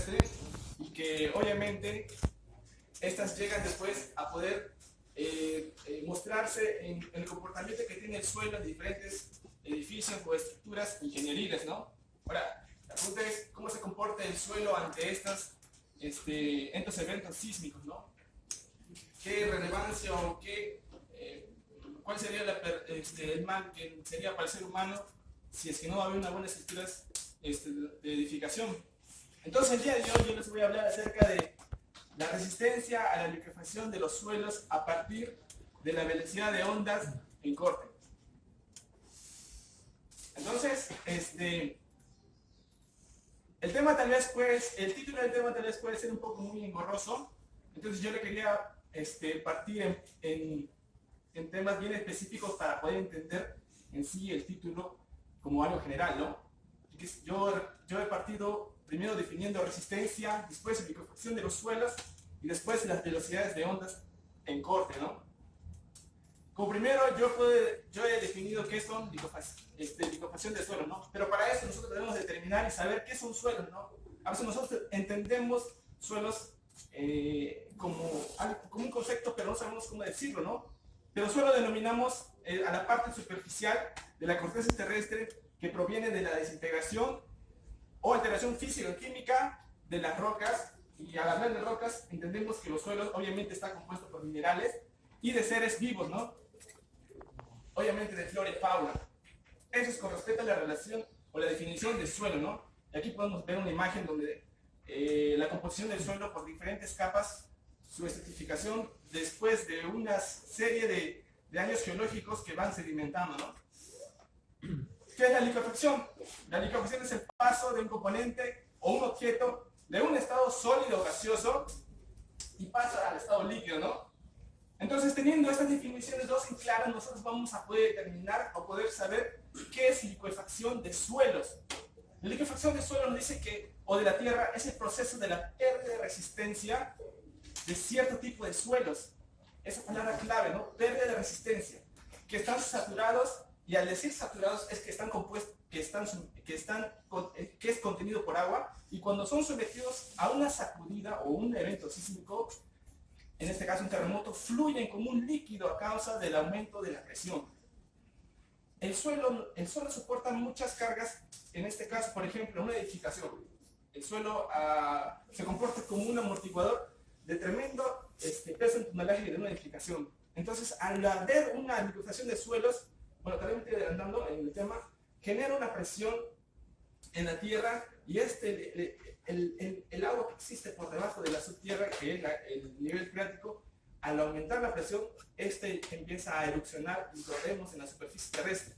terrestre y que obviamente estas llegan después a poder mostrarse en el comportamiento que tiene el suelo en diferentes edificios o estructuras ingenieriles, ¿no? Ahora, la pregunta es cómo se comporta el suelo ante estos eventos sísmicos, ¿no? ¿Qué relevancia o cuál sería el mal que sería para el ser humano si es que no va a haber una buena estructura de edificación? Entonces, el día de hoy yo les voy a hablar acerca de la resistencia a la liquefacción de los suelos a partir de la velocidad de ondas en corte. Entonces, el título del tema tal vez puede ser un poco muy engorroso. Entonces yo le quería partir en temas bien específicos para poder entender en sí el título como algo general, ¿no? Yo he partido primero definiendo resistencia, después liquefacción de los suelos y después las velocidades de ondas en corte, ¿no? Como primero, yo he definido qué son liquefacción de suelos, ¿no? Pero para eso nosotros debemos determinar y saber qué son suelos, ¿no? A veces nosotros entendemos suelos como un concepto, pero no sabemos cómo decirlo, ¿no? Pero suelo denominamos a la parte superficial de la corteza terrestre que proviene de la desintegración o alteración físico-química de las rocas. Y al hablar de rocas, entendemos que los suelos obviamente están compuestos por minerales y de seres vivos, ¿no? Obviamente de flora y fauna. Eso es con respecto a la relación o la definición de suelo, ¿no? Y aquí podemos ver una imagen donde la composición del suelo por diferentes capas, su estratificación después de una serie de años geológicos que van sedimentando, ¿no? ¿Qué es la liquefacción? La liquefacción es el paso de un componente o un objeto de un estado sólido o gaseoso y pasa al estado líquido, ¿no? Entonces, teniendo estas definiciones dos en claras, nosotros vamos a poder determinar o poder saber qué es liquefacción de suelos. La liquefacción de suelos nos dice que, o de la tierra, es el proceso de la pérdida de resistencia de cierto tipo de suelos. Esa palabra clave, ¿no? Pérdida de resistencia. Que están saturados, y al decir saturados es que están compuestos, que es contenido por agua, y cuando son sometidos a una sacudida o un evento sísmico, en este caso un terremoto, fluyen como un líquido a causa del aumento de la presión. El suelo soporta muchas cargas, en este caso, por ejemplo, una edificación. El suelo se comporta como un amortiguador de tremendo peso en tonelaje de una edificación. Entonces, al haber una liquefacción de suelos, bueno, también estoy adelantando en el tema, genera una presión en la tierra y el agua que existe por debajo de la subtierra, que es el nivel freático, al aumentar la presión, empieza a erupcionar y lo vemos en la superficie terrestre.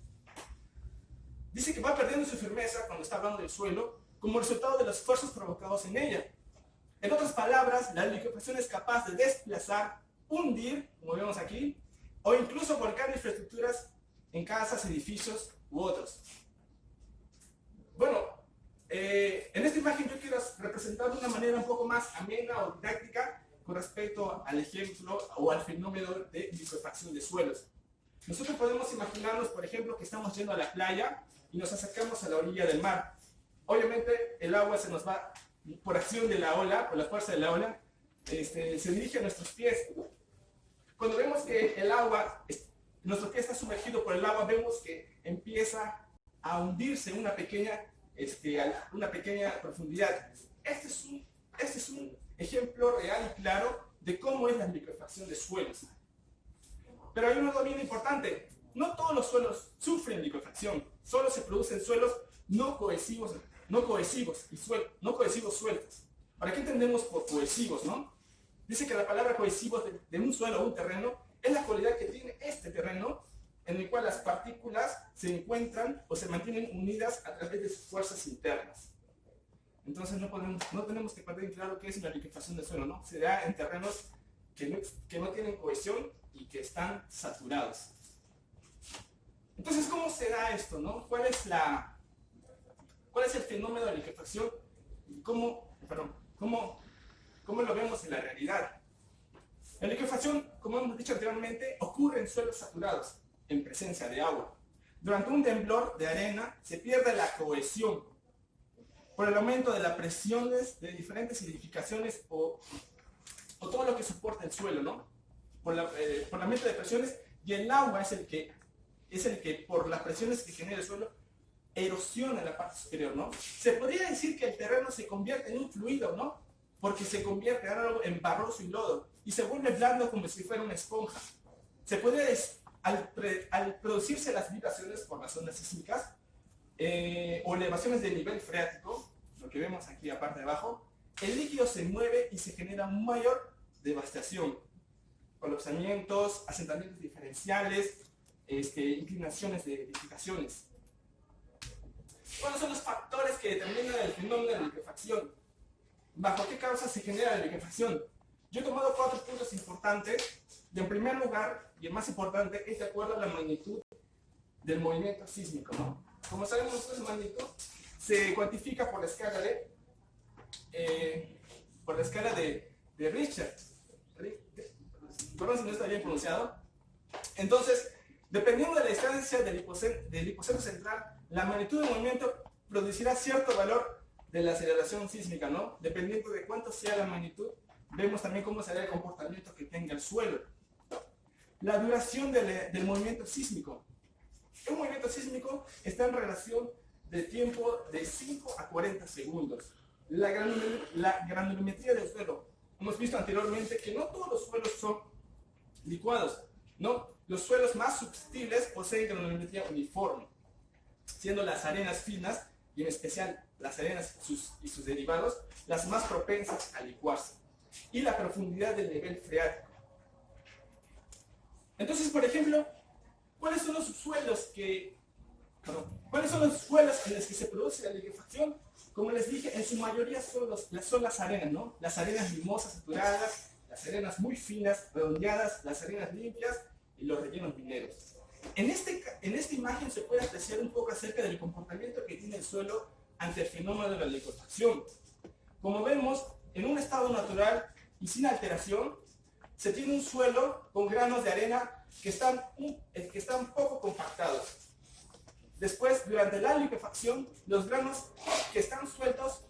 Dice que va perdiendo su firmeza cuando está hablando del suelo como resultado de los esfuerzos provocados en ella. En otras palabras, la liquefacción es capaz de desplazar, hundir, como vemos aquí, o incluso volcar infraestructuras en casas, edificios u otros. Bueno, en esta imagen yo quiero representar de una manera un poco más amena o didáctica con respecto al ejemplo o al fenómeno de liquefacción de suelos. Nosotros podemos imaginarnos, por ejemplo, que estamos yendo a la playa y nos acercamos a la orilla del mar. Obviamente el agua se nos va, por acción de la ola, por la fuerza de la ola, se dirige a nuestros pies. Cuando vemos que el agua, nuestro pie está sumergido por el agua, vemos que empieza a hundirse en una pequeña profundidad. Este es un ejemplo real y claro de cómo es la liquefacción de suelos. Pero hay algo bien importante. No todos los suelos sufren liquefacción. Solo se producen suelos no cohesivos sueltos. ¿Para qué entendemos por cohesivos, no? Dice que la palabra cohesivo de un suelo o un terreno es la cualidad que tiene este terreno en el cual las partículas se encuentran o se mantienen unidas a través de sus fuerzas internas. Entonces no tenemos que perder en claro qué es una liquefacción del suelo, ¿no? Se da en terrenos que no tienen cohesión y que están saturados. Entonces, ¿cómo se da esto, no? ¿Cuál es el fenómeno de liquefacción? ¿Cómo lo vemos en la realidad? La liquefacción, como hemos dicho anteriormente, ocurre en suelos saturados, en presencia de agua. Durante un temblor de arena se pierde la cohesión. por el aumento de las presiones de diferentes edificaciones o todo lo que soporta el suelo, ¿no? Por el aumento de presiones, y el agua es el que por las presiones que genera el suelo erosiona la parte superior, ¿no? Se podría decir que el terreno se convierte en un fluido, ¿no? Porque se convierte en barroso y lodo y se vuelve blando como si fuera una esponja. Se puede, al producirse las vibraciones por las ondas sísmicas o elevaciones de nivel freático, lo que vemos aquí a parte de abajo, el líquido se mueve y se genera mayor devastación, colapsamientos, asentamientos diferenciales, inclinaciones de edificaciones. ¿Cuáles son los factores que determinan el fenómeno de la liquefacción? ¿Bajo qué causa se genera la liquefacción? Yo he tomado 4 puntos importantes. Y en primer lugar, y el más importante, es de acuerdo a la magnitud del movimiento sísmico, ¿no? Como sabemos, esa magnitud se cuantifica por la escala de Richter. Perdón si no está bien pronunciado. Entonces, dependiendo de la distancia del hipocentro central, la magnitud del movimiento producirá cierto valor de la aceleración sísmica, ¿no? Dependiendo de cuánto sea la magnitud, vemos también cómo será el comportamiento que tenga el suelo. La duración del movimiento sísmico. Un movimiento sísmico está en relación de tiempo de 5 a 40 segundos. La granulometría del suelo. Hemos visto anteriormente que no todos los suelos son licuados, ¿no? Los suelos más susceptibles poseen granulometría uniforme, siendo las arenas finas, y en especial las arenas y sus derivados, las más propensas a licuarse. Y la profundidad del nivel freático. Entonces, por ejemplo, ¿cuáles son los suelos en los que se produce la liquefacción? Como les dije, en su mayoría son las arenas, ¿no? Las arenas limosas saturadas, las arenas muy finas, redondeadas, las arenas limpias y los rellenos mineros. En esta imagen se puede apreciar un poco acerca del comportamiento que tiene el suelo ante el fenómeno de la liquefacción. Como vemos, en un estado natural y sin alteración, se tiene un suelo con granos de arena que están poco compactados. Después, durante la liquefacción, los granos que están sueltos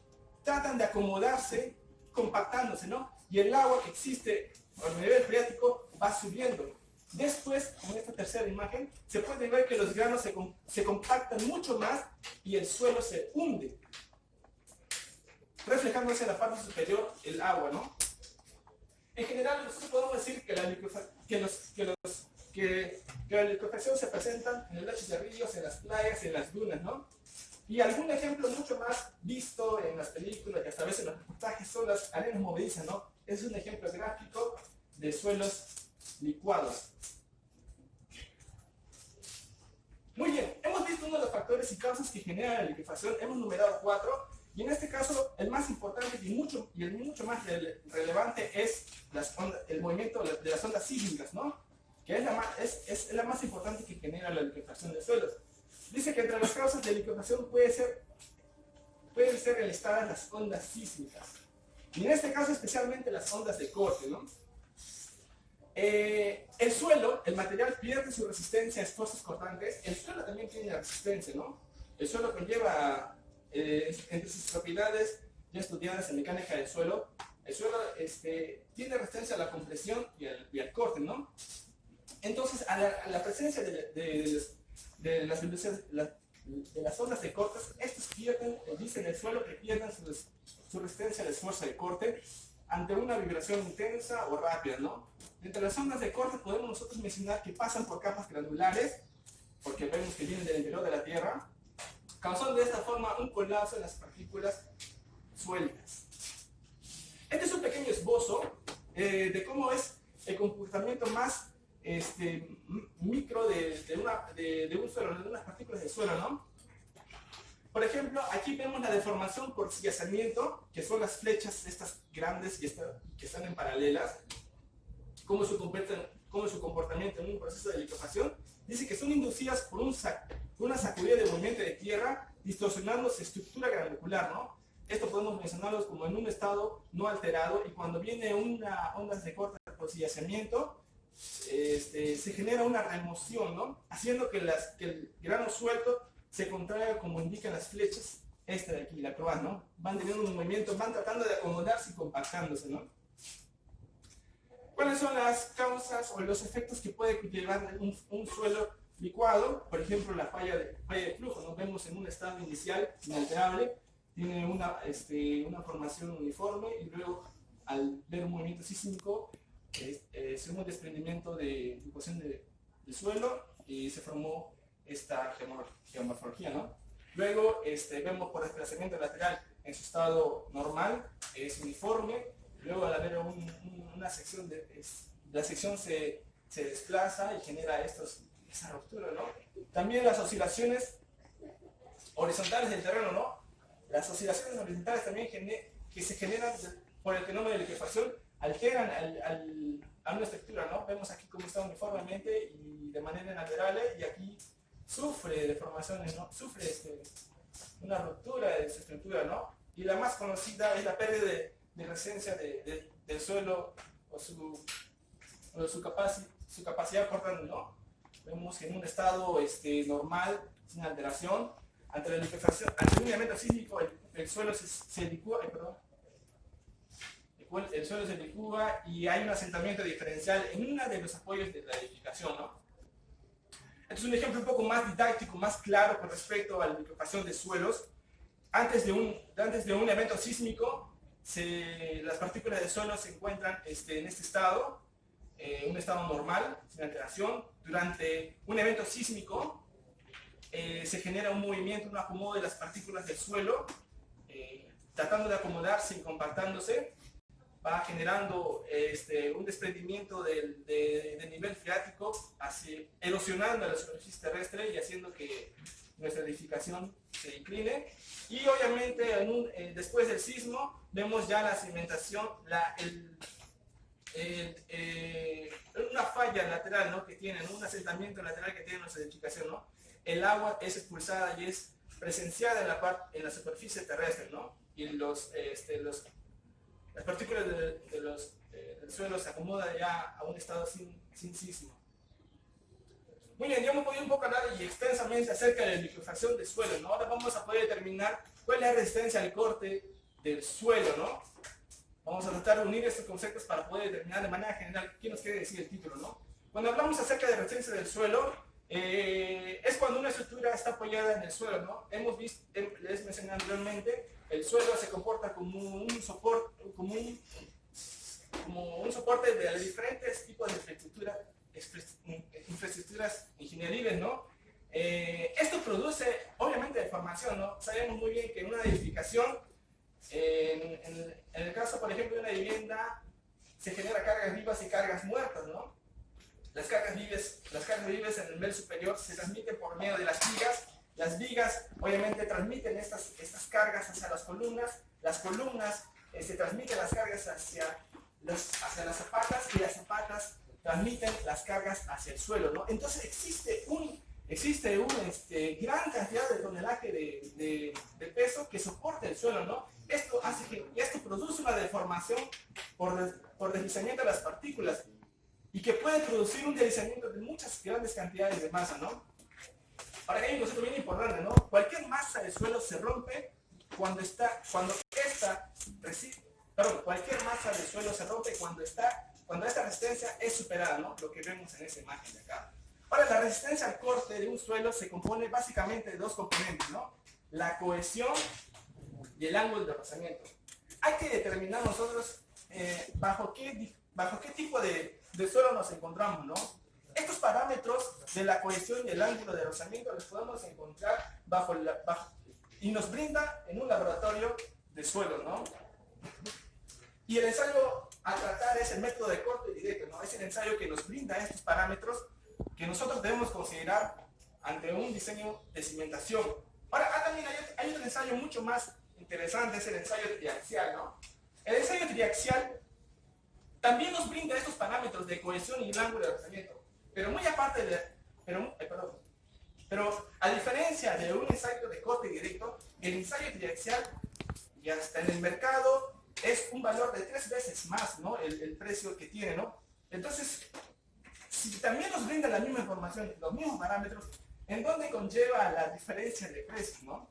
tratan de acomodarse, compactándose, ¿no? Y el agua que existe a nivel freático va subiendo. Después, en esta tercera imagen, se puede ver que los granos se compactan mucho más y el suelo se hunde, reflejándose en la parte superior el agua, ¿no? En general, nosotros podemos decir que la liquefacción se presenta en los lechos de ríos, en las playas, en las dunas, ¿no? Y algún ejemplo mucho más visto en las películas y hasta a veces en los reportajes son las arenas movedizas, ¿no? Es un ejemplo gráfico de suelos licuados. Muy bien, hemos visto uno de los factores y causas que generan la liquefacción, hemos numerado 4. Y en este caso, el más importante y el mucho más relevante es el movimiento de las ondas sísmicas, ¿no? Que es la más importante que genera la liquefacción de suelos. Dice que entre las causas de liquefacción pueden ser enlistadas las ondas sísmicas. Y en este caso, especialmente las ondas de corte, ¿no? El suelo, el material pierde su resistencia a esfuerzos cortantes. El suelo también tiene resistencia, ¿no? El suelo conlleva entre sus propiedades ya estudiadas en mecánica del suelo, el suelo tiene resistencia a la compresión y al corte, ¿no? Entonces, a la presencia de las ondas de cortes, estos dicen el suelo que pierden su resistencia al esfuerzo de corte ante una vibración intensa o rápida, ¿no? Entre las ondas de corte podemos nosotros mencionar que pasan por capas granulares, porque vemos que vienen del interior de la Tierra, causando de esta forma un colapso en las partículas sueltas. Este es un pequeño esbozo de cómo es el comportamiento más micro de un suelo, de unas partículas de suelo, ¿no? Por ejemplo, aquí vemos la deformación por sillazamiento, que son las flechas estas grandes y que están en paralelas, cómo su comportamiento en un proceso de liquefacción. Dice que son inducidas por una sacudida de movimiento de tierra, distorsionando su estructura granular, ¿no? Esto podemos mencionarlos como en un estado no alterado, y cuando viene una onda de corte por sillazamiento, se genera una remoción, ¿no? Haciendo que el grano suelto se contraiga como indican las flechas esta de aquí, la croix, ¿no? Van teniendo un movimiento, van tratando de acomodarse y compactándose, ¿no? ¿Cuáles son las causas o los efectos que puede llevar un suelo licuado? Por ejemplo, la falla de flujo, ¿no? Vemos en un estado inicial inalterable, tiene una formación uniforme y luego al ver un movimiento sísmico, se un desprendimiento de licuación del suelo y se formó esta geomorfología, ¿no? Luego vemos por desplazamiento lateral en su estado normal, es uniforme. Luego al haber una sección, la sección se desplaza y genera esa ruptura, ¿no? También las oscilaciones horizontales del terreno, ¿no? Las oscilaciones horizontales también que se generan por el fenómeno de liquefacción alteran a una estructura, ¿no? Vemos aquí cómo está uniformemente y de manera lateral y aquí sufre deformaciones, ¿no? Sufre una ruptura de su estructura, ¿no? Y la más conocida es la pérdida de resistencia del suelo o su capacidad portante, ¿no? Vemos que en un estado normal, sin alteración, ante la liquefacción, ante un elemento sísmico, el suelo se licúa, el suelo se licúa y hay un asentamiento diferencial en uno de los apoyos de la edificación, ¿no? Este es un ejemplo un poco más didáctico, más claro con respecto a la liquefacción de suelos. Antes de un evento sísmico, las partículas de suelo se encuentran en este estado, un estado normal, sin alteración. Durante un evento sísmico se genera un movimiento, un acomodo de las partículas del suelo, tratando de acomodarse y compactándose, va generando un desprendimiento del nivel freático, erosionando la superficie terrestre y haciendo que nuestra edificación se incline. Y obviamente después del sismo vemos ya la cimentación, una falla lateral, ¿no? Que tienen, un asentamiento lateral que tiene nuestra edificación, ¿no? El agua es expulsada y es presenciada en la superficie terrestre, ¿no? Y las partículas del suelo se acomodan ya a un estado sin sismo. Muy bien, ya hemos podido un poco hablar y extensamente acerca de la liquefacción del suelo, ¿no? Ahora vamos a poder determinar cuál es la resistencia al corte del suelo, ¿no? Vamos a tratar de unir estos conceptos para poder determinar de manera general qué nos quiere decir el título, ¿no? Cuando hablamos acerca de resistencia del suelo, es cuando una estructura está apoyada en el suelo, ¿no? Hemos visto, les mencioné anteriormente, el suelo se comporta como un soporte de los diferentes tipos de infraestructuras ingenieriles, ¿no? Esto produce, obviamente, deformación, ¿no? Sabemos muy bien que en una edificación, en el caso, por ejemplo, de una vivienda, se generan cargas vivas y cargas muertas, ¿no? Las cargas vivas en el nivel superior se transmiten por medio de las vigas. Las vigas, obviamente, transmiten estas cargas hacia las columnas se transmiten las cargas hacia las zapatas y las zapatas transmiten las cargas hacia el suelo, ¿no? Entonces existe gran cantidad de tonelaje de peso que soporta el suelo, ¿no? Esto produce una deformación por deslizamiento de las partículas y que puede producir un deslizamiento de muchas grandes cantidades de masa, ¿no? Ahora hay un concepto bien importante, ¿no? Cualquier masa de suelo se rompe cuando esta resistencia es superada, ¿no? Lo que vemos en esa imagen de acá. Ahora, la resistencia al corte de un suelo se compone básicamente de dos componentes, ¿no? La cohesión y el ángulo de rozamiento. Hay que determinar nosotros bajo qué tipo de suelo nos encontramos, ¿no? Estos parámetros de la cohesión y el ángulo de rozamiento los podemos encontrar y nos brinda en un laboratorio de suelo, ¿no? Y el ensayo a tratar es el método de corte directo, ¿no? Es el ensayo que nos brinda estos parámetros que nosotros debemos considerar ante un diseño de cimentación. Ahora, también hay un ensayo mucho más interesante, es el ensayo triaxial, ¿no? El ensayo triaxial también nos brinda estos parámetros de cohesión y el ángulo de rozamiento, pero muy aparte pero a diferencia de un ensayo de corte directo, el ensayo triaxial ya está en el mercado, es un valor de 3 veces más, ¿no? El precio que tiene, ¿no? Entonces, si también nos brinda la misma información, los mismos parámetros, ¿en dónde conlleva la diferencia de precio, ¿no?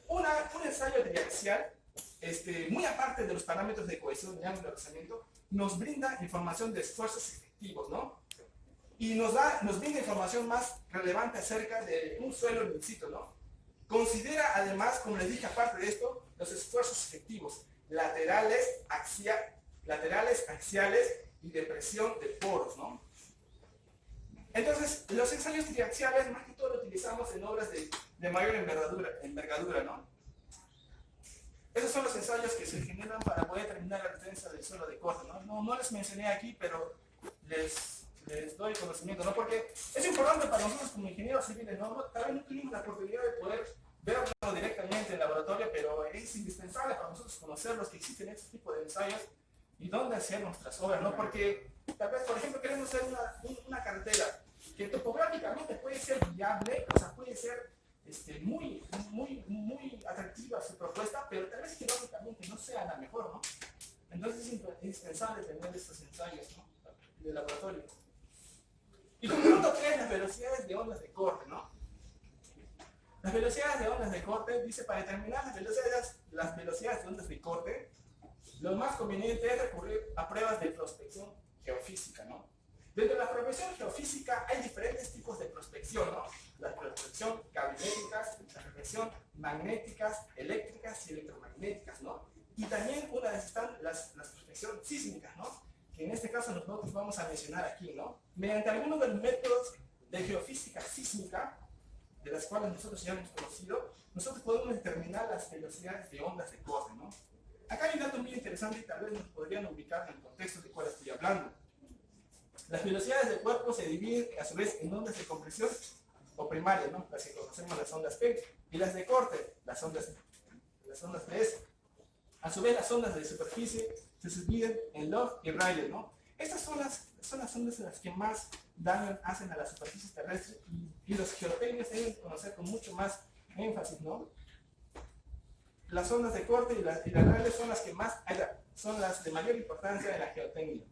un ensayo triaxial, muy aparte de los parámetros de cohesión y ángulo de rozamiento, nos brinda información de esfuerzos efectivos, ¿no? Y nos brinda información más relevante acerca de un suelo in situ, ¿no? Considera además, como les dije, aparte de esto, los esfuerzos efectivos, laterales, axiales y de presión de poros, ¿no? Entonces, los ensayos triaxiales más que todo lo utilizamos en obras de mayor envergadura, ¿no? Esos son los ensayos que se generan para poder determinar la resistencia del suelo de corte, ¿no? No les mencioné aquí, pero les doy conocimiento, ¿no? Porque es importante para nosotros como ingenieros civiles, ¿no? Tal vez no tuvimos la oportunidad de poder verlo directamente en laboratorio, pero es indispensable para nosotros conocerlos que existen este tipo de ensayos y dónde hacer nuestras obras, ¿no? Porque tal vez, por ejemplo, queremos hacer una carretera que topográficamente puede ser viable, o sea, puede ser muy atractiva su propuesta, pero tal vez geológicamente no sea la mejor, ¿no? Entonces es indispensable tener estos ensayos, ¿no? De laboratorio. Y como punto 3, las velocidades de ondas de corte, ¿no? Las velocidades de ondas de corte, dice, para determinar las velocidades de ondas de corte, lo más conveniente es recurrir a pruebas de prospección geofísica, ¿no? Dentro de la prospección geofísica hay diferentes tipos de prospección, ¿no? La prospección gravimétricas, la prospección magnéticas, eléctricas y electromagnéticas, ¿no? Y también una de esas están las prospección sísmicas, ¿no? Que en este caso nosotros vamos a mencionar aquí, ¿no? Mediante algunos de los métodos de geofísica sísmica, de las cuales nosotros ya hemos conocido, nosotros podemos determinar las velocidades de ondas de corte, ¿no? Acá hay un dato muy interesante y tal vez nos podrían ubicar en el contexto de cuál estoy hablando. Las velocidades del cuerpo se dividen a su vez en ondas de compresión o primarias, ¿no? Las que conocemos las ondas P, y las de corte, las ondas PS. A su vez, las ondas de superficie se dividen en Love y Rayleigh, ¿no? Estas son las ondas las que más daño hacen a la superficie terrestre y los geotécnicos deben conocer con mucho más énfasis, ¿no? Las ondas de corte y las Rayleigh son las que más, son las de mayor importancia en la geotécnica.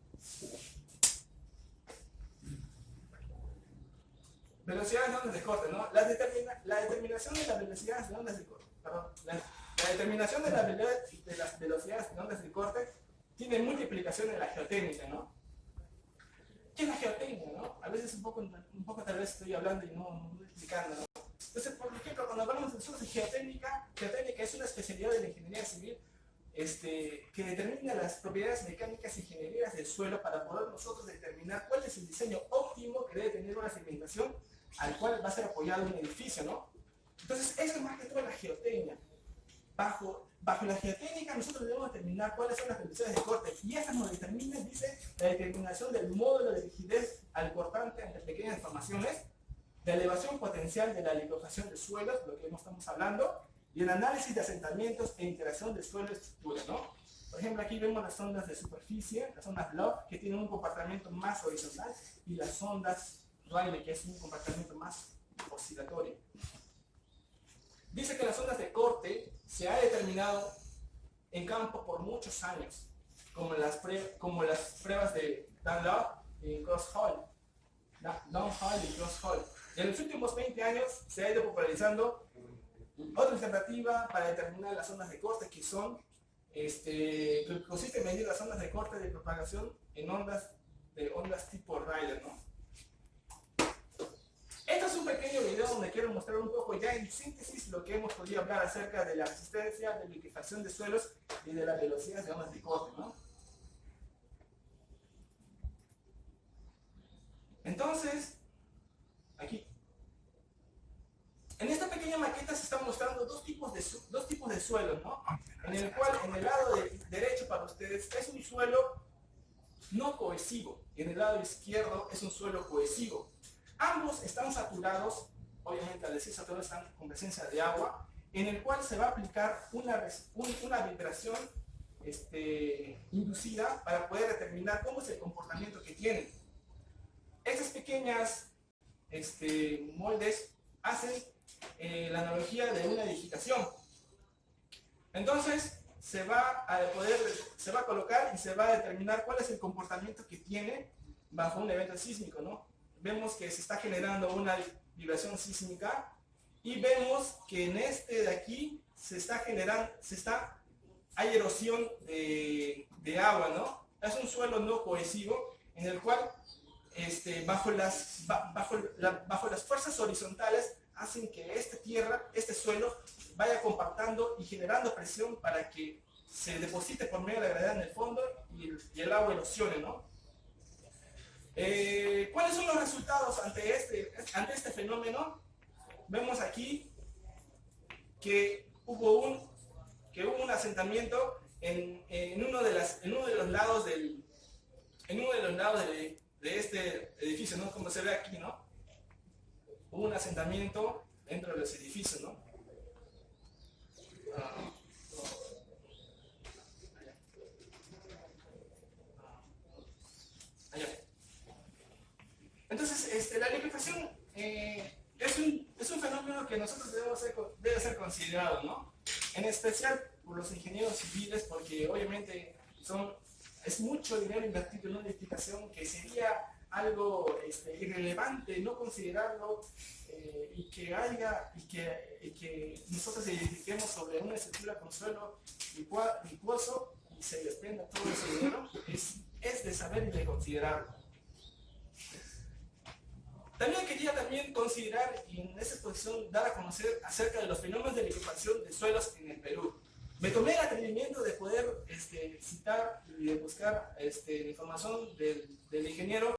Velocidades de ondas de corte, ¿no? La determinación de las velocidades de ondas de corte, perdón, la determinación de las velocidades de ondas de corte tiene multiplicación en la geotécnica, ¿no? ¿Qué es la geotécnica, no? A veces un poco tal vez estoy hablando y no estoy explicando, ¿no? Entonces, por ejemplo, cuando hablamos nosotros de geotécnica es una especialidad de la ingeniería civil que determina las propiedades mecánicas y ingenierías del suelo para poder nosotros determinar cuál es el diseño óptimo que debe tener una cimentación al cual va a ser apoyado un edificio, ¿no? Entonces, eso es más que todo la geotécnica. Bajo la geotécnica nosotros debemos determinar cuáles son las velocidades de corte y esas nos determinan, dice, la determinación del módulo de rigidez al cortante ante pequeñas deformaciones, la elevación potencial de la liquefación de suelos, lo que estamos hablando, y el análisis de asentamientos e interacción de suelo y estructura, ¿no? Por ejemplo, aquí vemos las ondas de superficie, las ondas Love, que tienen un comportamiento más horizontal, y las ondas Rayleigh, que es un comportamiento más oscilatorio. Dice que las ondas de corte se ha determinado en campo por muchos años, como las pruebas de Dunlop y Cross-Hall. Y Cross-Hall. En los últimos 20 años se ha ido popularizando otra alternativa para determinar las ondas de corte, que son, que consiste en medir las ondas de corte de propagación en ondas tipo Rayleigh, ¿no? Este es un pequeño video donde quiero mostrar un poco ya en síntesis lo que hemos podido hablar acerca de la resistencia, de liquefación de suelos y de las velocidades de ondas de corte, ¿no? Entonces, aquí, en esta pequeña maqueta se están mostrando dos tipos de suelos, ¿no? En el cual, en el lado derecho para ustedes es un suelo no cohesivo y en el lado izquierdo es un suelo cohesivo. Ambos están saturados, obviamente al decir saturados están con presencia de agua, en el cual se va a aplicar una vibración inducida para poder determinar cómo es el comportamiento que tienen. Estas pequeñas moldes hacen la analogía de una edificación. Entonces se va a colocar y se va a determinar cuál es el comportamiento que tiene bajo un evento sísmico, ¿no? Vemos que se está generando una vibración sísmica y vemos que en este de aquí hay erosión de agua, ¿no? Es un suelo no cohesivo en el cual bajo las fuerzas horizontales hacen que este suelo vaya compactando y generando presión para que se deposite por medio de la gravedad en el fondo y el agua erosione, ¿no? ¿Cuáles son los resultados ante este fenómeno? Vemos aquí que hubo un asentamiento en uno de los lados de este edificio, ¿no? Como se ve aquí, ¿no? Hubo un asentamiento dentro de los edificios, ¿no? Allá. Entonces, la liquefacción es un fenómeno que nosotros debe ser considerado, ¿no? En especial por los ingenieros civiles, porque obviamente es mucho dinero invertido en una edificación que sería algo irrelevante no considerarlo y que nosotros edifiquemos sobre una estructura con suelo licuoso y se desprenda todo ese dinero, es de saber y de considerarlo. También quería considerar y en esta exposición dar a conocer acerca de los fenómenos de liquefacción de suelos en el Perú. Me tomé el atrevimiento de poder citar y de buscar la información del ingeniero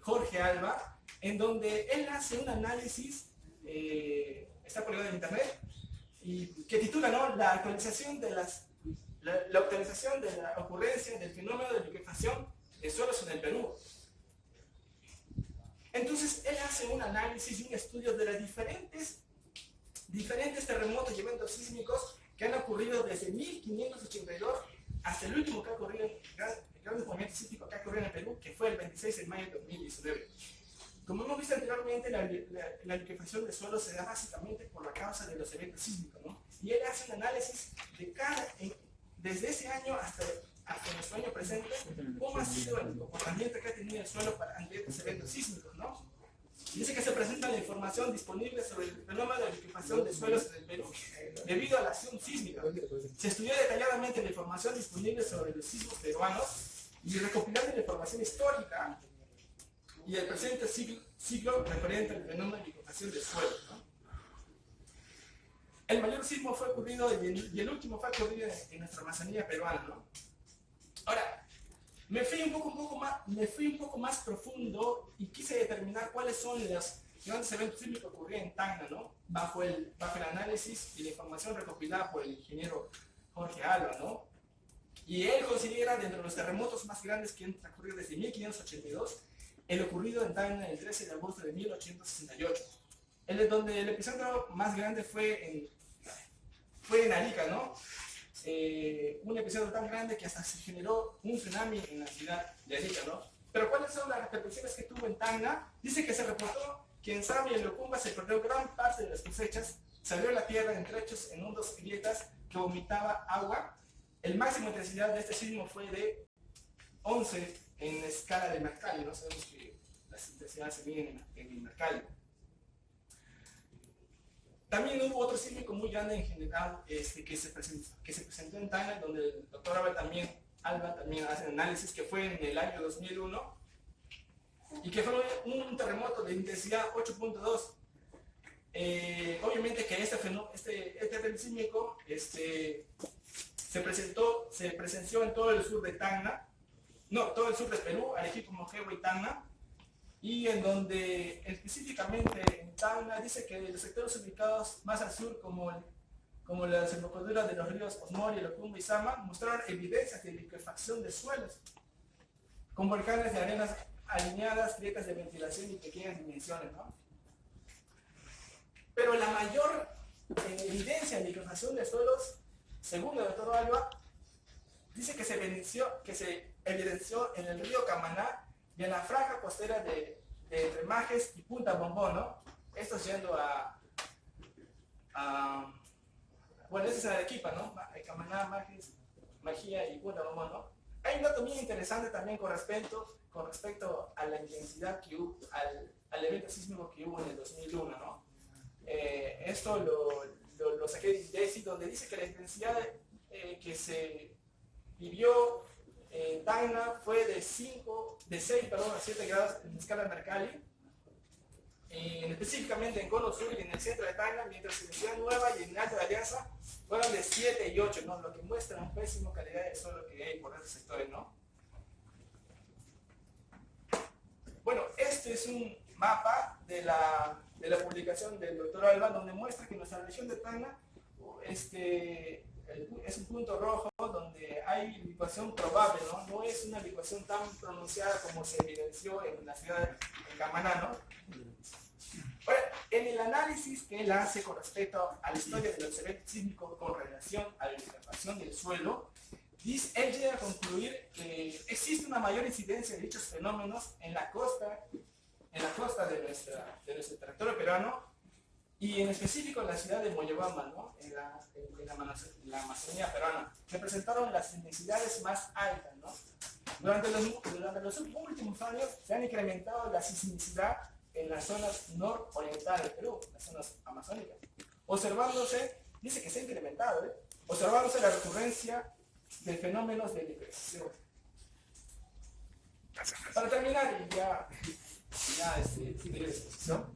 Jorge Alba, en donde él hace un análisis, está colgado en internet, y que titula, ¿no?, la actualización de la ocurrencia del fenómeno de liquefacción de suelos en el Perú. Entonces, él hace un análisis y un estudio de los diferentes terremotos y eventos sísmicos que han ocurrido desde 1582 hasta el último que ha ocurrido, el gran movimiento sísmico que ha ocurrido en el Perú, que fue el 26 de mayo de 2019. Como hemos visto anteriormente, la liquefacción de suelos se da básicamente por la causa de los eventos sísmicos, ¿no? Y él hace un análisis desde ese año hasta nuestro año presente, cómo ha sido el comportamiento que ha tenido el suelo ante estos eventos sísmicos, ¿no? Dice que se presenta la información disponible sobre el fenómeno de liquefacción de suelos en el Perú debido a la acción sísmica. Se estudió detalladamente la información disponible sobre los sismos peruanos y recopilando la información histórica y el presente siglo referente al fenómeno de liquefacción de suelos, ¿no? El mayor sismo fue ocurrido y el último fue ocurrido en nuestra Amazonía peruana, ¿no? Ahora, me fui un poco más profundo y quise determinar cuáles son los grandes eventos sísmicos que ocurrieron en Tacna, ¿no? Bajo el análisis y la información recopilada por el ingeniero Jorge Alba, ¿no? Y él considera dentro de los terremotos más grandes que han ocurrido desde 1582, el ocurrido en Tacna el 13 de agosto de 1868. Donde el epicentro más grande fue en Arica, ¿no? Un episodio tan grande que hasta se generó un tsunami en la ciudad de Arica, ¿no? Pero ¿cuáles son las repercusiones que tuvo en Tacna? Dice que se reportó que en Sami y en Locumba se perdió gran parte de las cosechas, salió la tierra en trechos en hondas grietas que vomitaba agua. El máximo de intensidad de este sismo fue de 11 en la escala de Mercalli, ¿no? Sabemos que las intensidades se miden en Mercalli. También hubo otro sísmico muy grande en general que se presentó en Tacna, donde el doctor Alba también hace análisis, que fue en el año 2001 y que fue un terremoto de intensidad 8.2. Obviamente que este sísmico se presenció en todo el sur de Tacna, todo el sur de Perú, Arequipa, Moquegua y Tacna, y en donde específicamente en Tacna dice que los sectores ubicados más al sur, como la desembocadura de los ríos Osmori, Locumba y Sama, mostraron evidencias de liquefacción de suelos, con volcanes de arenas alineadas, grietas de ventilación y pequeñas dimensiones, ¿no? Pero la mayor evidencia de liquefacción de suelos, según el doctor Alba, dice que se evidenció en el río Camaná y en la franja costera de entre Majes y Punta Bombón, ¿no? Esto yendo bueno, ese es en Arequipa, ¿no? Camaná, Majes, Magía y Punta Bombón, ¿no? Hay un dato muy interesante también con respecto a la intensidad que hubo, al evento sísmico que hubo en el 2001, ¿no? Esto lo saqué de INDECI, donde dice que la intensidad que se vivió en Tacna fue de 6 a 7 grados en escala Mercalli, específicamente en Cono Sur y en el centro de Tacna, mientras que en Ciudad Nueva y en Alta de Alianza fueron de 7 y 8, ¿no? Lo que muestra una pésima calidad de suelo que hay por esos sectores, ¿no? Bueno, este es un mapa de la publicación del doctor Alba, donde muestra que nuestra región de Tacna es un punto rojo donde hay licuación probable, ¿no? No es una licuación tan pronunciada como se evidenció en la ciudad de Camaná, ¿no? Bueno, en el análisis que él hace con respecto a la historia de los eventos sísmicos con relación a la licuación del suelo, él llega a concluir que existe una mayor incidencia de dichos fenómenos en la costa de nuestro territorio peruano, y en específico en la ciudad de Moyobamba, ¿no? en la Amazonía peruana, que presentaron las intensidades más altas, ¿no? Durante los últimos años se han incrementado la sismicidad en las zonas nororientales del Perú, las zonas amazónicas. Dice que se ha incrementado, observándose la recurrencia de fenómenos de liquefación. Para terminar, y ya sigue la exposición,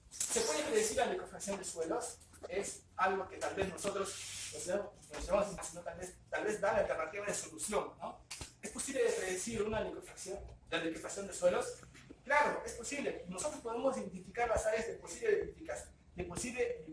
se puede predecir la liquefacción de suelos. Es algo que tal vez nosotros nos llevamos imaginando, tal vez da la alternativa de solución, ¿no? ¿Es posible predecir la liquefacción de suelos? Claro, es posible. Nosotros podemos identificar las áreas de posible